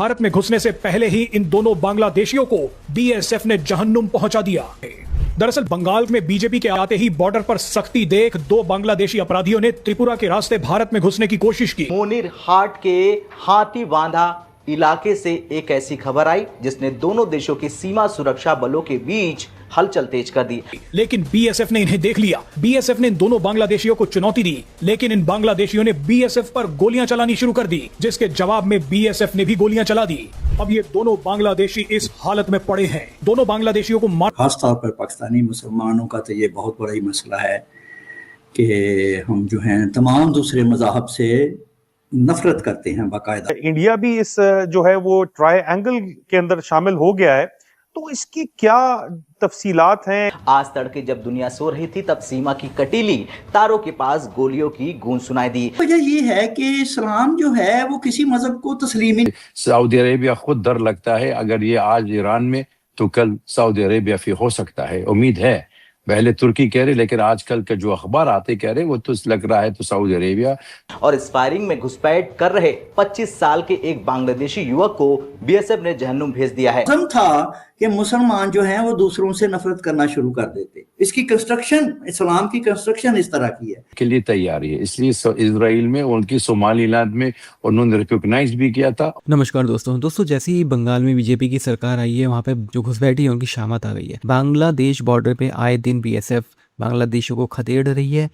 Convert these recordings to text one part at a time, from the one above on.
भारत में घुसने से पहले ही इन दोनों बांग्लादेशियों को बीएसएफ ने जहन्नुम पहुंचा दिया। दरअसल बंगाल में बीजेपी के आते ही बॉर्डर पर सख्ती देख दो बांग्लादेशी अपराधियों ने त्रिपुरा के रास्ते भारत में घुसने की कोशिश की। मोनीर हाट के हाथीबांधा इलाके से एक ऐसी खबर आई जिसने दोनों देशों की सीमा सुरक्षा बलों के बीच हलचल तेज कर दी। लेकिन बीएसएफ ने इन्हें देख लिया। बीएसएफ ने इन दोनों बांग्लादेशियों को चुनौती दी, लेकिन इन बांग्लादेशियों ने बीएसएफ पर गोलियां चलानी शुरू कर दी, जिसके जवाब में बीएसएफ ने भी गोलियां चला दी। अब ये दोनों बांग्लादेशी इस हालत में पड़े हैं। दोनों बांग्लादेशियों को खासतौर पर पाकिस्तानी मुसलमानों का तो ये बहुत बड़ा ही मसला है कि हम जो हैं तमाम दूसरे मज़ाहब से नफरत करते हैं बाकायदा। इंडिया भी इस जो है वो ट्रायंगल के अंदर शामिल हो गया है, तो इसकी क्या तफसीलात हैं? आज तड़के जब दुनिया सो रही थी तब सीमा की कटीली तारों के पास गोलियों की गूंज सुनाई दी। वजह ये है कि इस्लाम जो है वो किसी मजहब को तस्लीम। सऊदी अरेबिया खुद डर लगता है, अगर ये आज ईरान में तो कल सऊदी अरेबिया फिर हो सकता है। उम्मीद है, पहले तुर्की कह रहे लेकिन आजकल के जो अखबार आते कह रहे वो तो लग रहा है तो सऊदी अरेबिया। और इस फायरिंग में घुसपैठ कर रहे 25 साल के एक बांग्लादेशी युवक को बीएसएफ ने जहन्नुम भेज दिया है। था कि मुसलमान जो हैं वो दूसरों से नफरत करना शुरू कर देते। इसकी कंस्ट्रक्शन, इस्लाम की कंस्ट्रक्शन इस तरह की है के लिए तैयारी है, इसलिए इजराइल में उनकी सोमालीलैंड में उन्होंने रिकॉग्नाइज भी किया था। नमस्कार दोस्तों, जैसे ही बंगाल में बीजेपी की सरकार आई है, वहाँ पे जो घुसपैठी है उनकी शामत आ गई है। बांग्लादेश बॉर्डर पे आए दिन बीएसएफ बांग्लादेशियों को खदेड़ रही है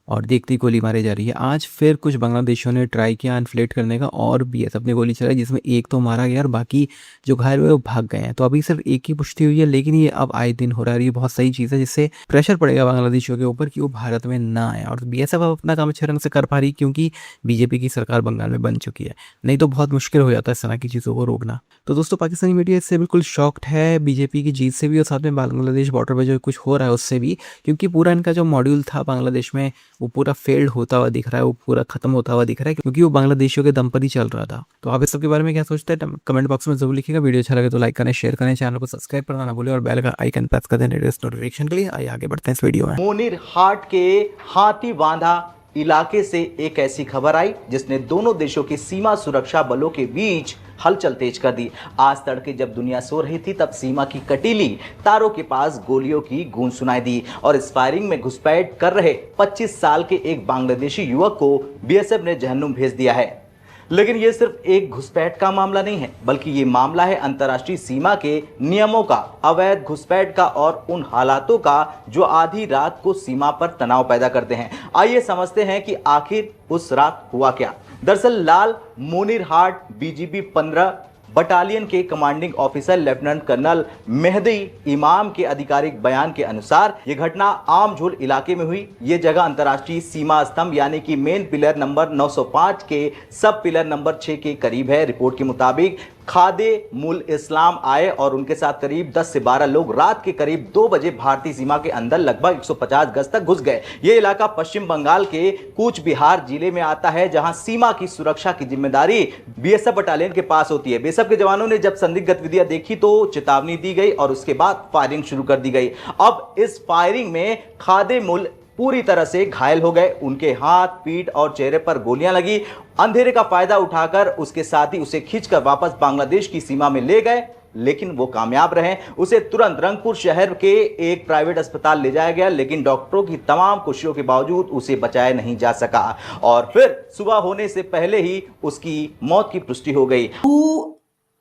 और देखती गोली मारी जा रही है। आज फिर कुछ बांग्लादेशियों ने ट्राई किया इन्फ्लेट करने का और बीएसएफ ने गोली चलाई, जिसमें एक तो मारा गया और बाकी जो घायल हुए वो भाग गए हैं। तो अभी सिर्फ एक ही पुष्टि हुई है, लेकिन ये अब आए दिन हो रहा है। ये बहुत सही चीज़ है, जिससे प्रेशर पड़ेगा बांग्लादेशियों के ऊपर कि वो भारत में ना आए। और बीएसएफ अब अपना काम अच्छे रंग से कर पा रही, क्योंकि बीजेपी की सरकार बंगाल में बन चुकी है। नहीं तो बहुत मुश्किल हो जाता है इस तरह की चीज़ों को रोकना। तो दोस्तों, पाकिस्तानी मीडिया इससे बिल्कुल शॉक्ड है, बीजेपी की जीत से भी और साथ में बांग्लादेश बॉर्डर पर जो कुछ हो रहा है उससे भी, क्योंकि पूरा इनका जो मॉड्यूल था बांग्लादेश में वो पूरा फेल्ड होता हुआ दिख रहा है, वो पूरा खत्म होता हुआ दिख रहा है, क्योंकि वो बांग्लादेशियों के दम पर ही चल रहा था। तो आप इस सब के बारे में क्या सोचते हैं कमेंट बॉक्स में जरूर लिखिएगा। वीडियो अच्छा लगे तो लाइक करें, शेयर करें, चैनल को सब्सक्राइब करना ना भूलें और बेल का आइकन प्रेस कर दें लेटेस्ट नोटिफिकेशन के लिए। आइए आगे बढ़ते हैं इस वीडियो में। मोनीर हाट के हाथीबांधा इलाके से एक ऐसी खबर आई जिसने दोनों देशों की सीमा सुरक्षा बलों के बीच हलचल तेज कर दी। आज तड़के जब दुनिया सो रही थी तब सीमा की कटीली तारों के पास गोलियों की गूंज सुनाई दी और इस फायरिंग में घुसपैठ कर रहे 25 साल के एक बांग्लादेशी युवक को बीएसएफ ने जहन्नुम भेज दिया है। लेकिन ये सिर्फ एक घुसपैठ का मामला नहीं है, बल्कि ये मामला है अंतर्राष्ट्रीय सीमा के नियमों का, अवैध घुसपैठ का और उन हालातों का जो आधी रात को सीमा पर तनाव पैदा करते हैं। आइए समझते हैं कि आखिर उस रात हुआ क्या। दरअसल Lalmonirhat BGB 15 battalion के commanding officer lieutenant colonel Mehdi Imam के आधिकारिक बयान के अनुसार यह घटना आमझोल इलाके में हुई। यह जगह अंतर्राष्ट्रीय सीमा स्तंभ यानी कि मेन पिलर नंबर 905 के सब पिलर नंबर 6 के करीब है। रिपोर्ट के मुताबिक खादे मुल इस्लाम आए और उनके साथ करीब 10 से 12 लोग रात के करीब 2 बजे भारतीय सीमा के अंदर लगभग 150 गज तक घुस गए। यह इलाका पश्चिम बंगाल के कूच बिहार जिले में आता है, जहां सीमा की सुरक्षा की जिम्मेदारी बीएसएफ बटालियन के पास होती है। बीएसएफ के जवानों ने जब संदिग्ध गतिविधियां देखी तो चेतावनी दी गई और उसके बाद फायरिंग शुरू कर दी गई। अब इस फायरिंग में खादे मुल पूरी तरह से घायल हो गए। उनके हाथ, पीठ और चेहरे पर गोलियां लगी। अंधेरे का फायदा उठाकर उसके साथी उसे खींचकर वापस बांग्लादेश की सीमा में ले गए, लेकिन वो कामयाब रहे। उसे तुरंत रंगपुर शहर के एक प्राइवेट अस्पताल ले जाया गया, लेकिन डॉक्टरों की तमाम कोशिशों के बावजूद उसे बचाया नहीं जा सका और फिर सुबह होने से पहले ही उसकी मौत की पुष्टि हो गई।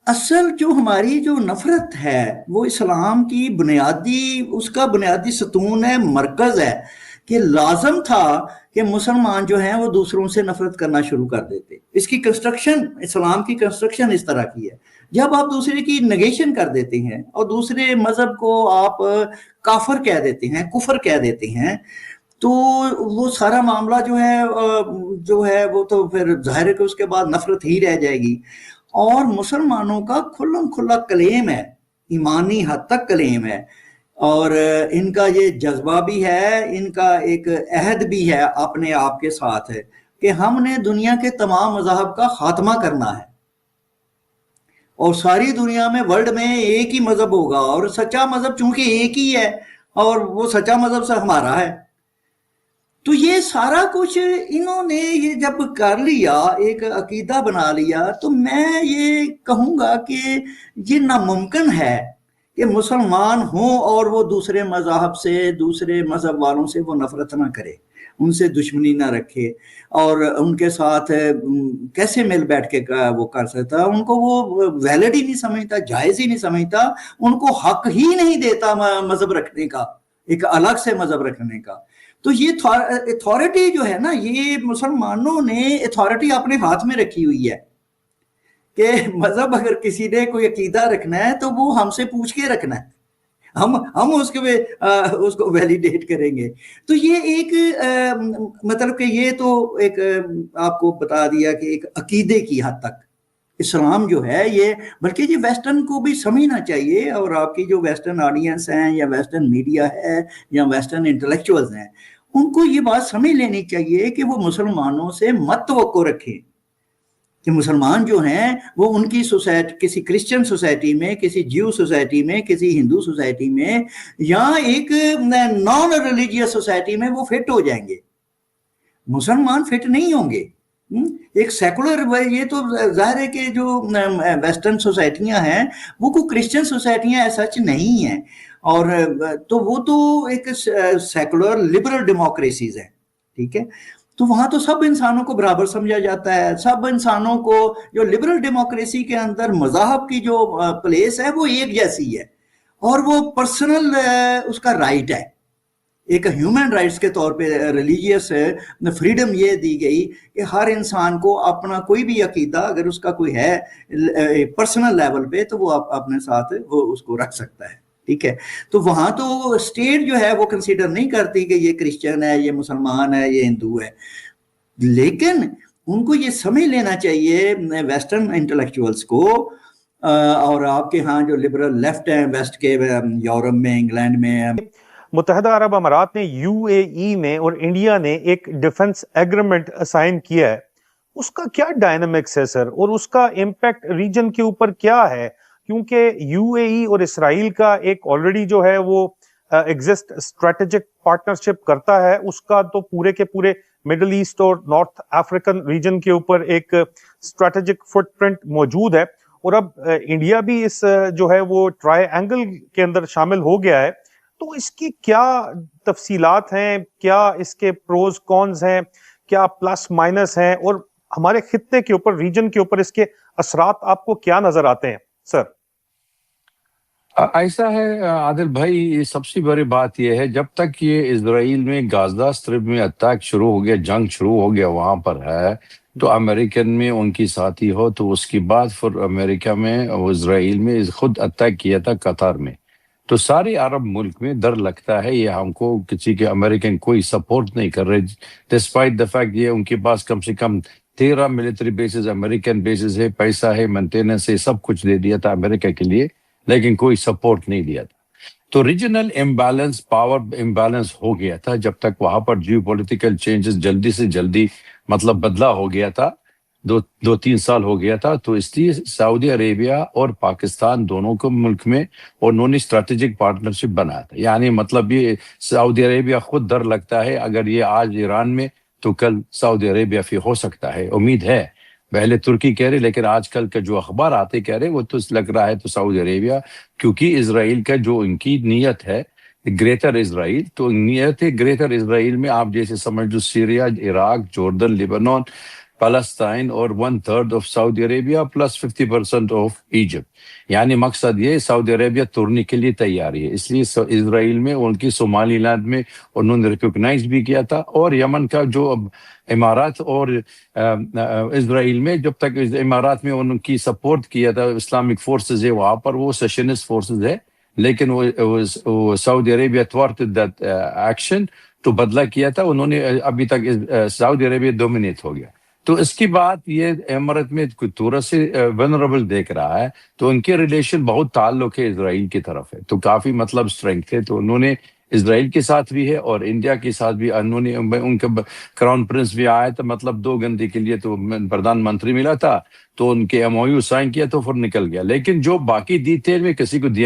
असल जो हमारी जो नफरत है वो इस्लाम की बुनियादी, उसका बुनियादी सतून है, मरकज है कि लाजम था कि मुसलमान जो हैं वो दूसरों से नफरत करना शुरू कर देते। इसकी कंस्ट्रक्शन, इस्लाम की कंस्ट्रक्शन इस तरह की है। जब आप दूसरे की नेगेशन कर देते हैं और दूसरे मजहब को आप काफर कह देते हैं, कुफर कह देते हैं, तो वो सारा मामला जो है वो तो फिर जाहिर है कि उसके बाद नफरत ही रह जाएगी। और मुसलमानों का खुल्लम खुल्ला क्लेम है, ईमानी हद तक क्लेम है और इनका ये जज्बा भी है, इनका एक अहद भी है अपने आप के साथ है कि हमने दुनिया के तमाम मज़हब का खात्मा करना है और सारी दुनिया में, वर्ल्ड में एक ही मजहब होगा और सच्चा मजहब चूंकि एक ही है और वो सच्चा मजहब से हमारा है। तो ये सारा कुछ इन्होंने ये जब कर लिया, एक अकीदा बना लिया, तो मैं ये कहूँगा कि ये नामुमकिन है कि मुसलमान हों और वो दूसरे मज़हब से, दूसरे मज़हब वालों से वो नफ़रत ना करे, उनसे दुश्मनी ना रखे और उनके साथ कैसे मिल बैठ के वो कर सकता, उनको वो वैलिड ही नहीं समझता, जायज़ ही नहीं समझता, उनको हक ही नहीं देता मज़हब रखने का, एक अलग से मज़हब रखने का। तो ये अथॉरिटी जो है ना, ये मुसलमानों ने अथॉरिटी अपने हाथ में रखी हुई है कि मज़हब अगर किसी ने कोई अकीदा रखना है तो वो हमसे पूछ के रखना है, हम उसको वैलिडेट करेंगे। तो ये एक मतलब कि ये तो एक आपको बता दिया कि एक अकीदे की हद तक इस्लाम जो है ये, बल्कि ये वेस्टर्न को भी समझना चाहिए, और आपकी जो वेस्टर्न ऑडियंस हैं या वेस्टर्न मीडिया है या वेस्टर्न इंटेलेक्चुअल्स हैं, उनको ये बात समझ लेनी चाहिए कि वो मुसलमानों से मत तवक्को रखें कि मुसलमान जो हैं वो उनकी सोसाइटी, किसी क्रिश्चियन सोसाइटी में, किसी ज्यू सोसाइटी में, किसी हिंदू सोसाइटी में या एक नॉन रिलीजियस सोसाइटी में वो फिट हो जाएंगे। मुसलमान फिट नहीं होंगे। एक सेकुलर, ये तो जाहिर है कि जो वेस्टर्न सोसाइटियां हैं वो कोई क्रिश्चियन सोसाइटियां सच नहीं हैं, और तो वो तो एक सेकुलर लिबरल डेमोक्रेसीज है, ठीक है। तो वहां तो सब इंसानों को बराबर समझा जाता है, सब इंसानों को, जो लिबरल डेमोक्रेसी के अंदर मज़हब की जो प्लेस है वो एक जैसी है, और वो पर्सनल उसका राइट है, एक ह्यूमन राइट्स के तौर पे रिलीजियस फ्रीडम ये दी गई कि हर इंसान को अपना कोई भी अकीदा अगर उसका कोई है पर्सनल लेवल पे, तो वो अपने साथ वो उसको रख सकता है, ठीक है। तो वहां तो स्टेट जो है वो कंसीडर नहीं करती कि ये क्रिश्चियन है, ये मुसलमान है, ये हिंदू है, लेकिन उनको ये समझ लेना चाहिए वेस्टर्न इंटेलेक्चुअल्स को, और आपके यहाँ जो लिबरल लेफ्ट है वेस्ट के, यूरोप में, इंग्लैंड में, मुत्तहदा अरब अमारात ने, यूएई ने और इंडिया ने एक डिफेंस एग्रीमेंट साइन किया है, उसका क्या डायनामिक्स है सर, और उसका इम्पैक्ट रीजन के ऊपर क्या है? क्योंकि यूएई और इसराइल का एक ऑलरेडी जो है वो एग्जिस्ट स्ट्रेटेजिक पार्टनरशिप करता है, उसका तो पूरे के पूरे मिडिल ईस्ट और नॉर्थ अफ्रीकन रीजन के ऊपर एक स्ट्रेटेजिक फुटप्रिंट मौजूद है, और अब इंडिया भी इस जो है वो ट्रायंगल के अंदर शामिल हो गया है। तो इसकी क्या तफसीलात हैं, क्या इसके प्रोज कॉन्स हैं, क्या प्लस माइनस हैं, और हमारे खित्ते के ऊपर, रीजन के ऊपर इसके असरात आपको क्या नजर आते हैं सर? ऐसा है आदिल भाई, ये सबसे बड़ी बात यह है, जब तक ये इजराइल में गाजा स्ट्रिप में अटैक शुरू हो गया, जंग शुरू हो गया वहां पर है, तो अमेरिकन में उनकी साथी हो, तो उसके बाद फिर अमेरिका में और इजराइल में खुद अटैक किया था कतार में, तो सारे अरब मुल्क में डर लगता है ये हमको किसी के अमेरिकन कोई सपोर्ट नहीं कर रहे, डिस्पाइट द फैक्ट ये उनके पास कम से कम 13 मिलिट्री बेसिस अमेरिकन बेसिस है, पैसा है, मेंटेनेंस है, सब कुछ दे दिया था अमेरिका के लिए, लेकिन कोई सपोर्ट नहीं दिया था। तो रीजनल इम्बैलेंस, पावर इम्बैलेंस हो गया था जब तक वहां पर जियोपॉलिटिकल चेंजेस जल्दी से जल्दी मतलब बदला हो गया था, 2-3 साल हो गया था। तो इसलिए सऊदी अरेबिया और पाकिस्तान दोनों को मुल्क में उन्होंने स्ट्रेटेजिक पार्टनरशिप बनाया था, यानी मतलब ये सऊदी अरेबिया खुद डर लगता है अगर ये आज ईरान में तो कल सऊदी अरेबिया फिर हो सकता है, उम्मीद है। पहले तुर्की कह रहे, लेकिन आजकल के जो अखबार आते कह रहे वो तो लग रहा है तो सऊदी अरेबिया, क्योंकि इजराइल का जो इनकी नीयत है ग्रेटर इजराइल, तो नीयत है ग्रेटर इजराइल में आप जैसे समझ लो सीरिया, इराक, जॉर्डन, लिबानन, पैलेस्टाइन और 1/3 of Saudi Arabia plus 50% of Egypt, यानी मकसद ये सऊदी अरेबिया तोड़ने के लिए तैयारी है। इसलिए इजराइल में उनकी सोमालीलैंड में उन्होंने रिकॉग्नाइज भी किया था, और यमन का जो अब इमारात और इजराइल में जब तक इमारात में उनकी सपोर्ट किया था इस्लामिक फोर्सेज है वहां पर, वो सेशनिस्ट फोर्सेज है, लेकिन वो सऊदी अरेबिया थ्वार्टेड दैट एक्शन, तो बदला किया था उन्होंने, अभी तक सऊदी अरेबिया डोमिनेट हो गया। तो इसकी बात ये इमारत में थोड़ा से वनरेबल देख रहा है, तो उनके रिलेशन बहुत ताल्लुक है इजराइल की तरफ है, तो काफी मतलब स्ट्रेंथ है, तो उन्होंने इजराइल के साथ भी है और इंडिया के साथ भी, उन्होंने उनका क्राउन प्रिंस भी आया था, मतलब 2 घंटे के लिए तो प्रधानमंत्री मिला था, तो उनके MOU साइन किया तो फिर निकल गया, लेकिन जो बाकी डिटेल में किसी को दिया